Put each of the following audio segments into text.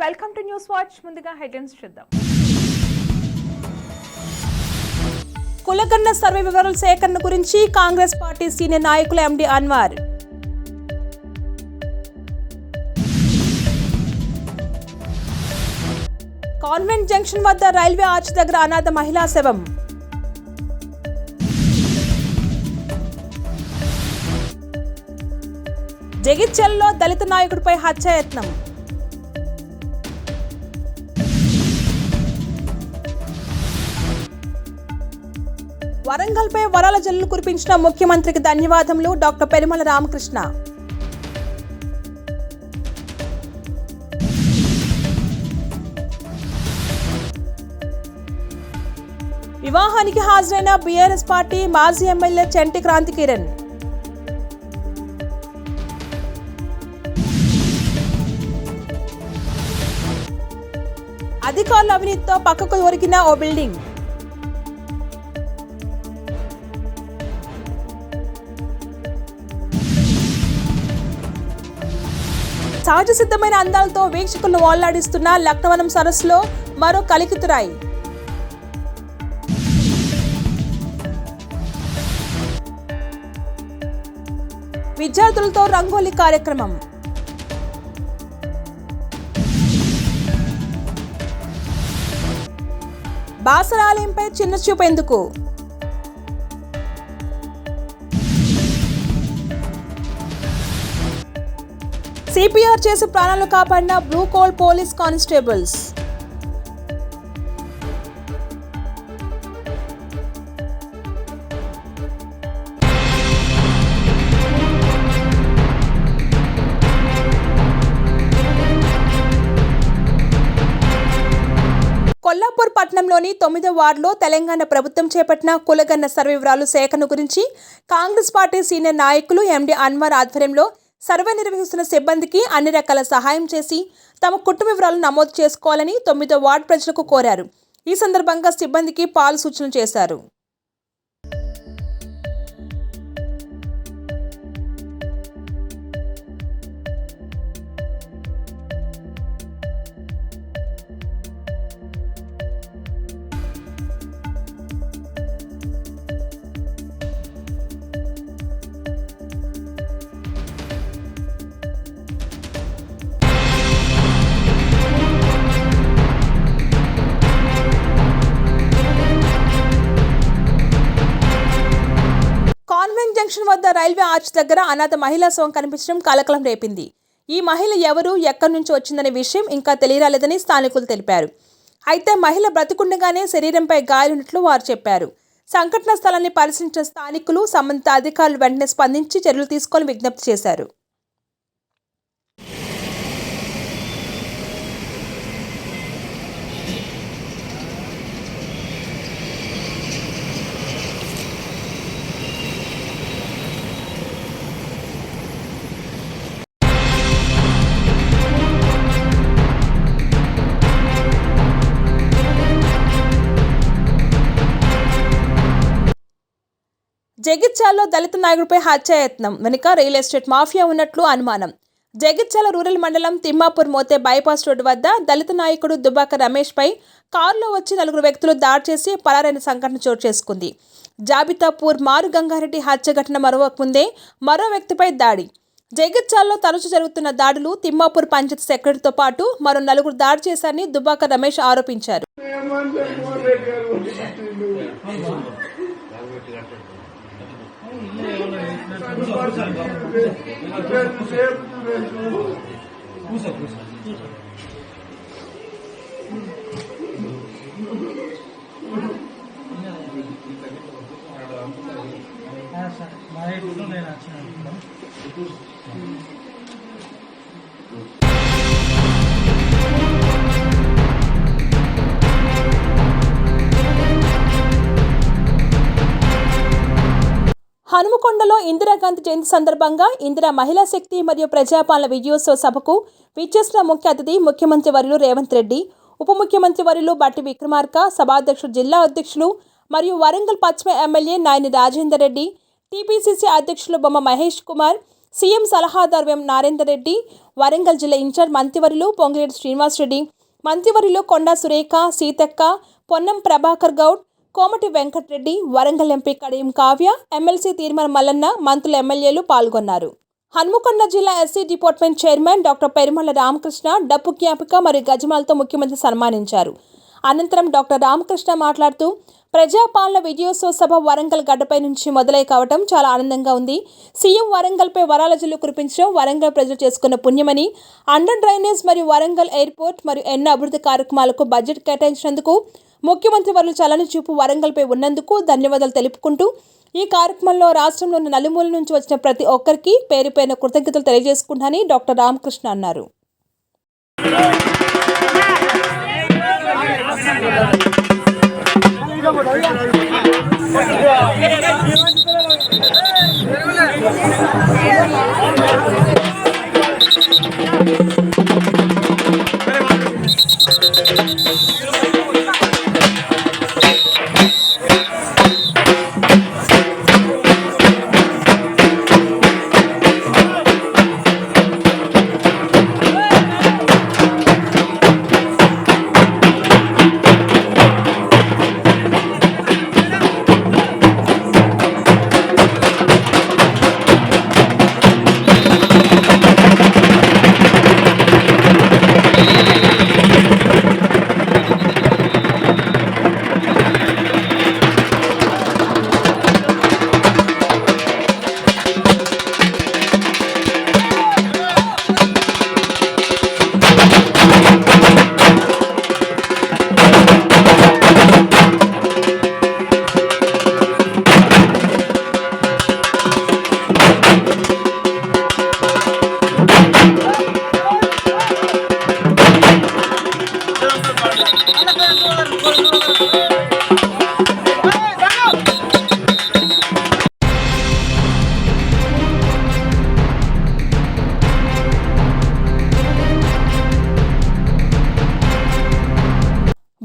Welcome to news watch. ముందుగా headlines చూద్దాం. కులగణన సర్వే వివరాల సేకరణ గురించి కాంగ్రెస్ పార్టీ సీనియర్ నాయకులు ఎండి అన్వర్. కాన్వెంట్ జంక్షన్ వద్ద రైల్వే ఆర్చ్ దగ్గర అనాథ మహిళా శవం. జగిత్యాలలో దళిత నాయకుడిపై హత్యాయత్నం. వరంగల్పై వరాల జల్లులు కురిపించిన ముఖ్యమంత్రికి ధన్యవాదములు డాక్టర్ పెరుమల రామకృష్ణ. వివాహానికి హాజరైన బీఆర్ఎస్ పార్టీ మాజీ ఎమ్మెల్యే చెంటి క్రాంతి కిరణ్. అధికారుల అవినీతితో పక్కకు ఒరిగిన ఓ బిల్డింగ్. సహజ సిద్ధమైన అందాలతో వీక్షకులను ఓళ్లాడిస్తున్న లక్నవరం సరస్సులో మరో కలికితురాయి. విద్యార్థులతో రంగోలీ కార్యక్రమం. బాసర ఆలయంపై చిన్న చూపు ఎందుకు? సిపిఆర్ చేసి ప్రాణాలు కాపాడిన blue coal police constables. Kollapur పట్టణంలోని 9వ వార్డులో తెలంగాణ ప్రభుత్వం చేపట్టిన కులగణన సర్వే వివరాలు సేకరణ గురించి కాంగ్రెస్ పార్టీ సీనియర్ నాయకులు ఎండి అన్వర్ ఆధ్వర్యంలో సర్వే నిర్వహిస్తున్న సిబ్బందికి అన్ని రకాల సహాయం చేసి తమ కుటుంబ వివరాలను నమోదు చేసుకోవాలని 9వ వార్డు ప్రజలకు కోరారు. ఈ సందర్భంగా సిబ్బందికి పాలు సూచన చేశారు. కాన్వెంట్ జంక్షన్ వద్ద రైల్వే ఆర్చ్ దగ్గర అనాథ మహిళా శవం కనిపించడం కలకలం రేపింది. ఈ మహిళ ఎవరు, ఎక్కడి నుంచి వచ్చిందనే విషయం ఇంకా తెలియరాలేదని స్థానికులు తెలిపారు. అయితే మహిళ బ్రతికుండగానే శరీరంపై గాయాలున్నట్లు వారు చెప్పారు. సంఘటన స్థలాన్ని పరిశీలించిన స్థానికులు సంబంధిత అధికారులు వెంటనే స్పందించి చర్యలు తీసుకోవాలని విజ్ఞప్తి చేశారు. జగిత్యాలలో దళిత నాయకుడిపై హత్యాయత్నం వెనుక రియల్ ఎస్టేట్ మాఫియా ఉన్నట్లు అనుమానం. జగిత్యాల రూరల్ మండలం తిమ్మాపూర్ మోతే బైపాస్ రోడ్డు వద్ద దళిత నాయకుడు దుబాక రమేష్ పై కారులో వచ్చి 4 వ్యక్తులు దాడి చేసి పరారైన సంఘటన చోటు చేసుకుంది. జాబితాపూర్ మారు గంగారెడ్డి హత్య ఘటన ముందే మరో వ్యక్తిపై దాడి. జగిత్యాలలో తరచూ జరుగుతున్న దాడులు తిమ్మాపూర్ పంచాయతీ సెక్రటరీతో పాటు మరో 4 దాడి చేశారని దుబాక రమేష్ ఆరోపించారు. హనుమకొండలో ఇందిరాగాంధీ జయంతి సందర్భంగా ఇందిరా మహిళా శక్తి మరియు ప్రజాపాలన విజయోత్సవ సభకు విచ్చేసిన ముఖ్య అతిథి ముఖ్యమంత్రి వర్యులు రేవంత్ రెడ్డి, ఉప ముఖ్యమంత్రి వర్యులు బట్టి విక్రమార్క, సభాధ్యక్షుడు, జిల్లా అధ్యక్షులు మరియు వరంగల్ పశ్చిమ ఎమ్మెల్యే నాయని రాజేందర్ రెడ్డి, టీపీసీసీ అధ్యక్షులు బొమ్మ మహేష్ కుమార్, సీఎం సలహాదారు ఎం నారేందర్ రెడ్డి, వరంగల్ జిల్లా ఇన్ఛార్జ్ మంత్రివర్యులు పొంగిరెడ్డి శ్రీనివాసరెడ్డి, మంత్రివర్యులు కొండా సురేఖ, సీతక్క, పొన్నం ప్రభాకర్ గౌడ్, కోమటి వెంకటరెడ్డి, వరంగల్ ఎంపీ కడియం కావ్య, ఎమ్మెల్సీ తీర్మాన మల్లన్న, మంత్రులు ఎమ్మెల్యేలు పాల్గొన్నారు. హన్మకొండ జిల్లా SC department chairman doctor Perumala Ramakrishna డప్పు జ్ఞాపిక మరియు గజమాలతో ముఖ్యమంత్రి సన్మానించారు. అనంతరం డాక్టర్ రామకృష్ణ మాట్లాడుతూ, ప్రజాపాలన విజయోత్సవ సభ వరంగల్ గడ్డపై నుంచి మొదలై కావడం చాలా ఆనందంగా ఉంది. సీఎం వరంగల్పై వరాల జల్లు కురిపించడం వరంగల్ ప్రజలు చేసుకున్న పుణ్యమని, అండర్ డ్రైనేజ్ మరియు వరంగల్ ఎయిర్పోర్ట్ మరియు ఎన్నో అభివృద్ధి కార్యక్రమాలకు బడ్జెట్ కేటాయించినందుకు ముఖ్యమంత్రి వర్యులు చలని చూపు వరంగల్పై ఉన్నందుకు ధన్యవాదాలు తెలుపుకుంటూ, ఈ కార్యక్రమంలో రాష్ట్రంలోని నలుమూల నుంచి వచ్చిన ప్రతి ఒక్కరికి పేరు పేరున కృతజ్ఞతలు తెలియజేసుకుంటానని డాక్టర్ రామకృష్ణ అన్నారు.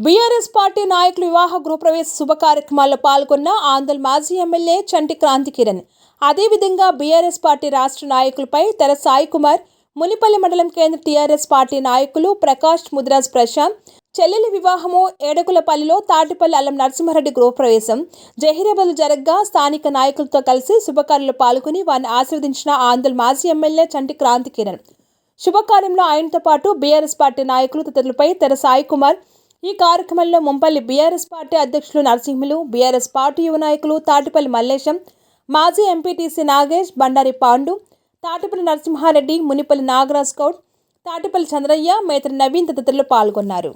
బీఆర్ఎస్ పార్టీ నాయకులు వివాహ గృహప్రవేశ శుభ కార్యక్రమాల్లో పాల్గొన్న ఆంధ్ర మాజీ ఎమ్మెల్యే చంటి క్రాంతి కిరణ్, అదేవిధంగా బీఆర్ఎస్ పార్టీ రాష్ట్ర నాయకులపై తెర సాయి కుమార్, మునిపల్లి మండలం కేంద్ర టీఆర్ఎస్ పార్టీ నాయకులు ప్రకాష్ ముదిరాజ్ ప్రశాంత్ చెల్లెలి వివాహము ఏడకులపల్లిలో తాటిపల్లి అల్లం నరసింహారెడ్డి గృహప్రవేశం జహీరాబాద్ జరగ్గా స్థానిక నాయకులతో కలిసి శుభకార్యంలో పాల్గొని వారిని ఆశీర్వదించిన ఆంధ్ర మాజీ ఎమ్మెల్యే చంటి క్రాంతి కిరణ్. శుభకార్యంలో ఆయనతో పాటు బీఆర్ఎస్ పార్టీ నాయకులు తదితరులపై తెర సాయి కుమార్. ఈ కార్యక్రమంలో ముంపల్లి బీఆర్ఎస్ పార్టీ అధ్యక్షులు నరసింహులు, బీఆర్ఎస్ పార్టీ యువ నాయకులు తాటిపల్లి మల్లేశం, మాజీ ఎంపీటీసీ నాగేష్, బండారి పాండు, తాటిపల్లి నరసింహారెడ్డి, మునిపల్లి నాగరాజ్ గౌడ్, తాటిపల్లి చంద్రయ్య, మేతరి నవీన్ తదితరులు పాల్గొన్నారు.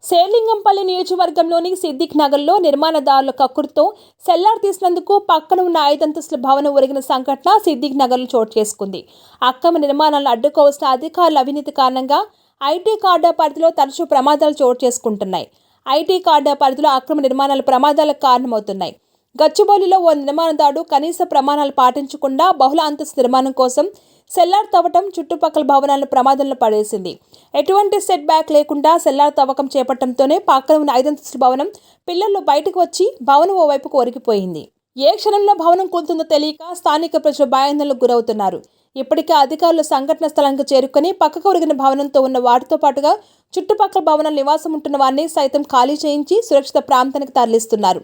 శేర్లింగంపల్లి నియోజకవర్గంలోని సిద్దిక్ నగర్లో నిర్మాణదారుల కక్కుర్తో సెల్లార్ తీసినందుకు పక్కన ఉన్న 5 అంతస్తుల భవనం ఒరిగిన సంఘటన సిద్దిక్ నగర్లో చోటు చేసుకుంది. అక్రమ నిర్మాణాలను అడ్డుకోవాల్సిన అధికారుల అవినీతి కారణంగా ఐటీ కార్డా పరిధిలో తరచూ ప్రమాదాలు చోటు చేసుకుంటున్నాయి. ఐటీ కార్డా పరిధిలో అక్రమ నిర్మాణాలు ప్రమాదాలకు కారణమవుతున్నాయి. గచ్చిబౌలిలో ఓ నిర్మాణదారుడు కనీస ప్రమాణాలు పాటించకుండా బహుళ అంతస్తు నిర్మాణం కోసం సెల్లార్ తవ్వటం చుట్టుపక్కల భవనాలను ప్రమాదంలో పడేసింది. ఎటువంటి సెట్ బ్యాక్ లేకుండా సెల్లార్ తవ్వకం చేపట్టడంతోనే పక్కన ఉన్న 5 అంతస్తుల భవనం పిల్లర్లు బయటకు వచ్చి భవనం ఓ వైపుకు ఒరిగిపోయింది. ఏ క్షణంలో భవనం కూలుతుందో తెలియక స్థానిక ప్రజలు భయాందోళనకు గురవుతున్నారు. ఇప్పటికే అధికారులు సంఘటన స్థలానికి చేరుకుని పక్కకు ఒరిగిన భవనంతో ఉన్న వాటితో పాటుగా చుట్టుపక్కల భవనాల నివాసం ఉంటున్న వారిని సైతం ఖాళీ చేయించి సురక్షిత ప్రాంతానికి తరలిస్తున్నారు.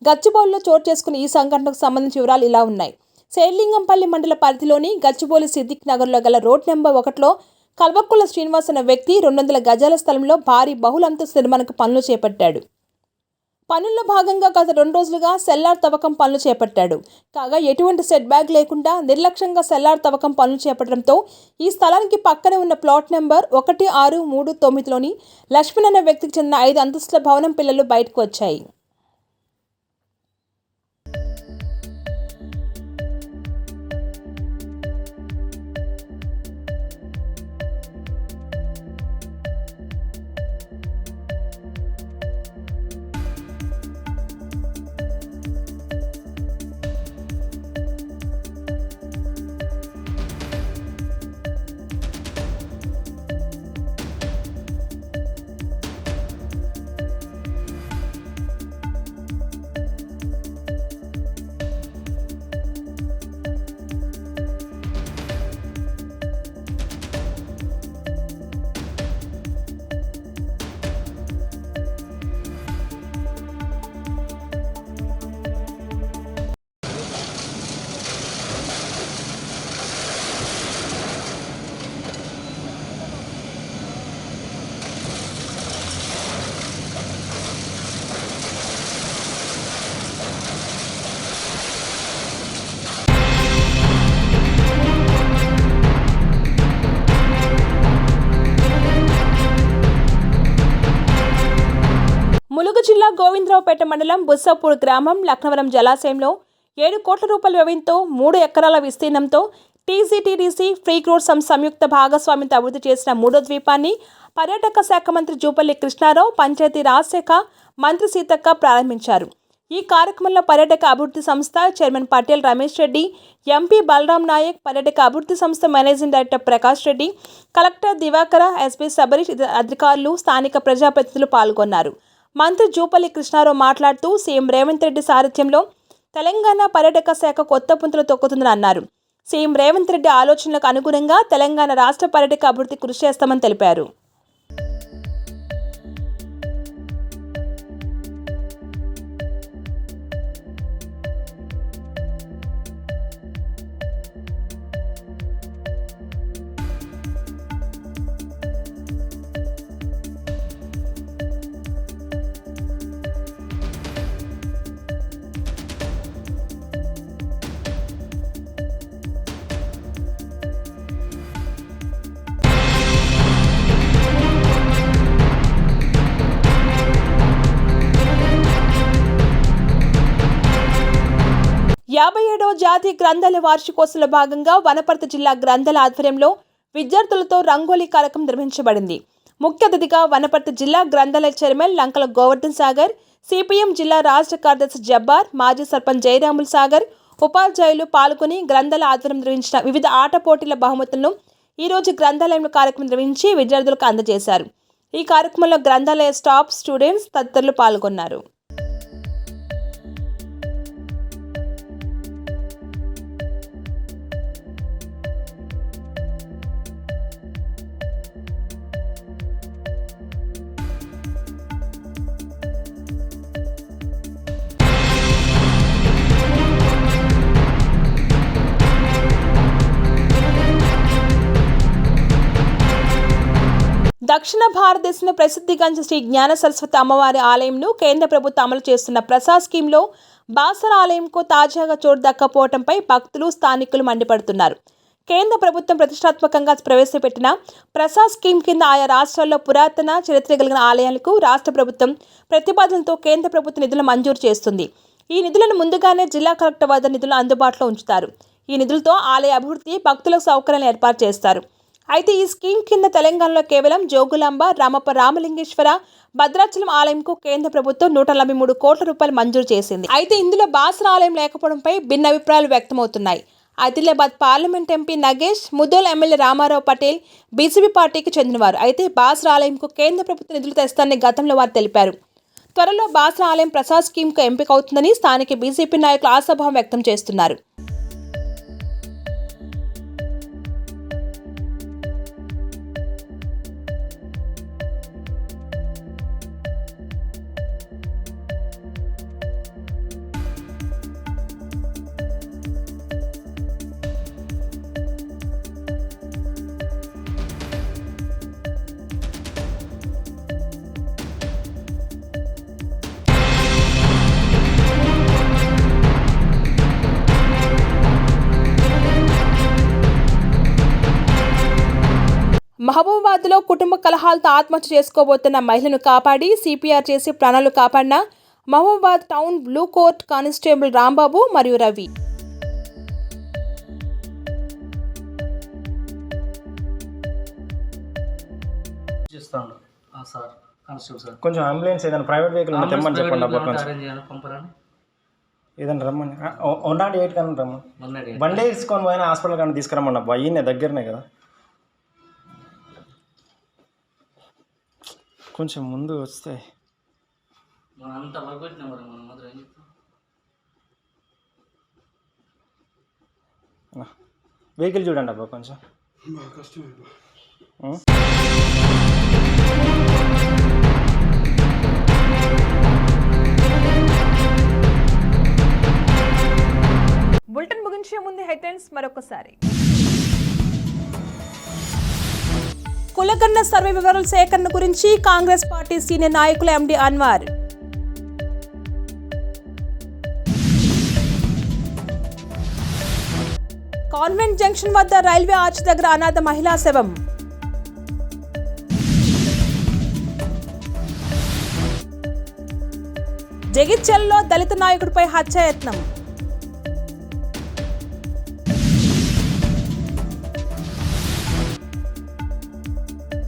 గచ్చిబౌలిలో చోటు చేసుకున్న ఈ సంఘటనకు సంబంధించిన వివరాలు ఇలా ఉన్నాయి. శేర్లింగంపల్లి మండల పరిధిలోని గచ్చిబౌలి సిద్దిక్ నగర్లో గల రోడ్ నెంబర్ 1లో కల్వక్కుల శ్రీనివాస్ అనే వ్యక్తి 200 గజాల స్థలంలో భారీ బహుళ అంతస్తు నిర్మాణకు పనులు చేపట్టాడు. పనుల్లో భాగంగా గత 2 రోజులుగా సెల్లార్ తవ్వకం పనులు చేపట్టాడు. కాగా ఎటువంటి సెట్ బ్యాక్ లేకుండా నిర్లక్ష్యంగా సెల్లార్ తవ్వకం పనులు చేపట్టడంతో ఈ స్థలానికి పక్కనే ఉన్న ప్లాట్ నెంబర్ 1639లోని లక్ష్మణ్ అనే వ్యక్తికి చెందిన 5 అంతస్తుల భవనం పిల్లలు బయటకు వచ్చాయి. జిల్లా గోవిందరావుపేట మండలం బుస్సాపూర్ గ్రామం లక్నవరం జలాశయంలో 7 కోట్ల రూపాయల వ్యయంతో 3 ఎకరాల విస్తీర్ణంతో టీజీటీడీసీ ఫ్రీ క్రూడ్ సంయుక్త భాగస్వామ్యంతో అభివృద్ధి చేసిన 3వ ద్వీపాన్ని పర్యాటక శాఖ మంత్రి జూపల్లి కృష్ణారావు, పంచాయతీ రాజ్ శాఖ మంత్రి సీతక్క ప్రారంభించారు. ఈ కార్యక్రమంలో పర్యాటక అభివృద్ధి సంస్థ చైర్మన్ పటేల్ రమేష్ రెడ్డి, ఎంపీ బలరాం నాయక్, పర్యాటక అభివృద్ధి సంస్థ managing director Prakash Reddy, collector Divakara, SP Sabarish, అధికారులు, స్థానిక ప్రజాప్రతినిధులు పాల్గొన్నారు. మంత్రి జూపల్లి కృష్ణారావు మాట్లాడుతూ సీఎం రేవంత్ రెడ్డి సారథ్యంలో తెలంగాణ పర్యాటక శాఖ కొత్త పుంతలు తొక్కుతుందని అన్నారు. సీఎం రేవంత్ రెడ్డి ఆలోచనలకు అనుగుణంగా తెలంగాణ రాష్ట్ర పర్యాటక అభివృద్ధి కృషి చేస్తామని తెలిపారు. జాతీయ గ్రంథాలయ వార్షికోత్సవంలో భాగంగా వనపర్తి జిల్లా గ్రంథాలయ ఆధ్వర్యంలో విద్యార్థులతో రంగోలీ కార్యక్రమం నిర్వహించబడింది. ముఖ్య అతిథిగా వనపర్తి జిల్లా గ్రంథాలయ చైర్మన్ లంకల గోవర్ధన్ సాగర్, సిపిఎం జిల్లా రాష్ట్ర కార్యదర్శి జబ్బార్, మాజీ సర్పంచ్ జయరాముల్ సాగర్, ఉపాధ్యాయులు పాల్గొని గ్రంథాలయ ఆధ్వర్యం నిర్వహించిన వివిధ ఆట పోటీల బహుమతులను ఈరోజు గ్రంథాలయంలో కార్యక్రమం నిర్వహించి విద్యార్థులకు అందజేశారు. ఈ కార్యక్రమంలో గ్రంథాలయ స్టాఫ్, స్టూడెంట్స్ తదితరులు పాల్గొన్నారు. దక్షిణ భారతదేశంలో ప్రసిద్ధిగాంచిన శ్రీ జ్ఞాన సరస్వతి అమ్మవారి ఆలయంను కేంద్ర ప్రభుత్వం అమలు చేస్తున్న ప్రసాద్ స్కీమ్లో బాసర ఆలయంకు తాజాగా చోటు దక్కపోవడంపై భక్తులు, స్థానికులు మండిపడుతున్నారు. కేంద్ర ప్రభుత్వం ప్రతిష్టాత్మకంగా ప్రవేశపెట్టిన ప్రసాద్ స్కీమ్ కింద ఆయా రాష్ట్రాల్లో పురాతన చరిత్ర కలిగిన ఆలయాలకు రాష్ట్ర ప్రభుత్వం ప్రతిపాదనతో కేంద్ర ప్రభుత్వ నిధులు మంజూరు చేస్తుంది. ఈ నిధులను ముందుగానే జిల్లా కలెక్టర్ వద్ద నిధులు అందుబాటులో ఉంచుతారు. ఈ నిధులతో ఆలయ అభివృద్ధి, భక్తులకు సౌకర్యాలను ఏర్పాటు చేస్తారు. అయితే ఈ స్కీమ్ కింద తెలంగాణలో కేవలం జోగులాంబ, రామప్ప రామలింగేశ్వర, భద్రాచలం ఆలయంకు కేంద్ర ప్రభుత్వం 143 కోట్ల రూపాయలు మంజూరు చేసింది. అయితే ఇందులో బాసర ఆలయం లేకపోవడంపై భిన్న అభిప్రాయాలు వ్యక్తమవుతున్నాయి. Adilabad parliament MP Nagesh, Mudhole MLA Ramarao Patel BJP పార్టీకి చెందినవారు. అయితే బాసర ఆలయంకు కేంద్ర ప్రభుత్వం నిధులు తెస్తారని గతంలో వారు తెలిపారు. త్వరలో బాసర ఆలయం ప్రసాద్ స్కీమ్కు ఎంపిక అవుతుందని స్థానిక బీజేపీ నాయకులు ఆశాభావం వ్యక్తం చేస్తున్నారు. మహబూబాబాద్లో కుటుంబ కలహాలతో ఆత్మహత్య చేసుకోబోతున్న మహిళను కాపాడి సిపిఆర్ చేసి ప్రాణాలు కాపాడిన Mahabubabad town blue court constable Rambabu మరియు రవి. కొంచెం అంబులెన్స్ ఏదైనా ప్రైవేట్ వెహికల్ ఉంటే తెమ్మని చెప్పండి. ఏదైనా రమ్మని 108 కానీ రమ్మని బండి తీసుకొని పోయినా హాస్పిటల్ కానీ తీసుకురమ్మన్న అయ్యిందే దగ్గరనే కదా. కొంచెం ముందు వస్తే వెహికల్ చూడండి అబ్బా కొంచెం. బులెటిన్ ముగించే ముందు హెడ్లైన్స్ మరొకసారి. కులగణన సర్వే వివరాల సేకరణ గురించి కాంగ్రెస్ పార్టీ సీనియర్ నాయకులు ఎండి అన్వర్. కాన్వెంట్ జంక్షన్ వద్ద రైల్వే ఆర్చ్ దగ్గర అనాథ మహిళా శవం. జగిత్యాలలో దళిత నాయకుడిపై హత్యాయత్నం.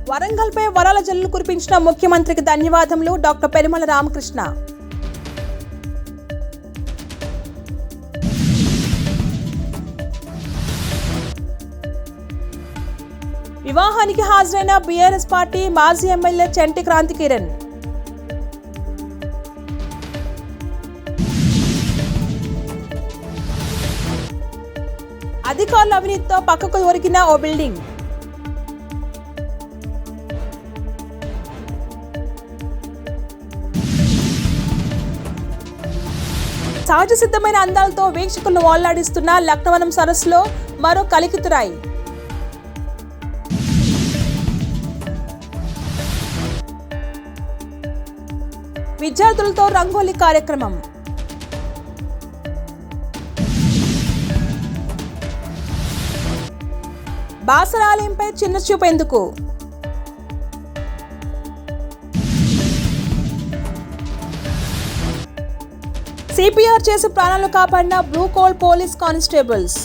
వరంగల్పై వరాల జల్లులు కురిపించిన ముఖ్యమంత్రికి ధన్యవాదములు డాక్టర్ పెరుమల రామకృష్ణ. వివాహానికి హాజరైన బీఆర్ఎస్ పార్టీ మాజీ ఎమ్మెల్యే చెంటి క్రాంతి కిరణ్. అధికారుల అవినీతితో పక్కకు ఒరిగిన ఓ బిల్డింగ్. సహజ సిద్ధమైన అందాలతో వీక్షకులను ఓళ్లాడిస్తున్న లక్నవరం సరస్సులో మరో కలికితురాయి. విద్యార్థులతో రంగోలీ కార్యక్రమం. బాసరాలయంపై చిన్న చూపు ఎందుకు? సిపిఆర్ చేసి ప్రాణాలు కాపాడిన బ్లూ కోల్ పోలీస్ కానిస్టేబుల్స్.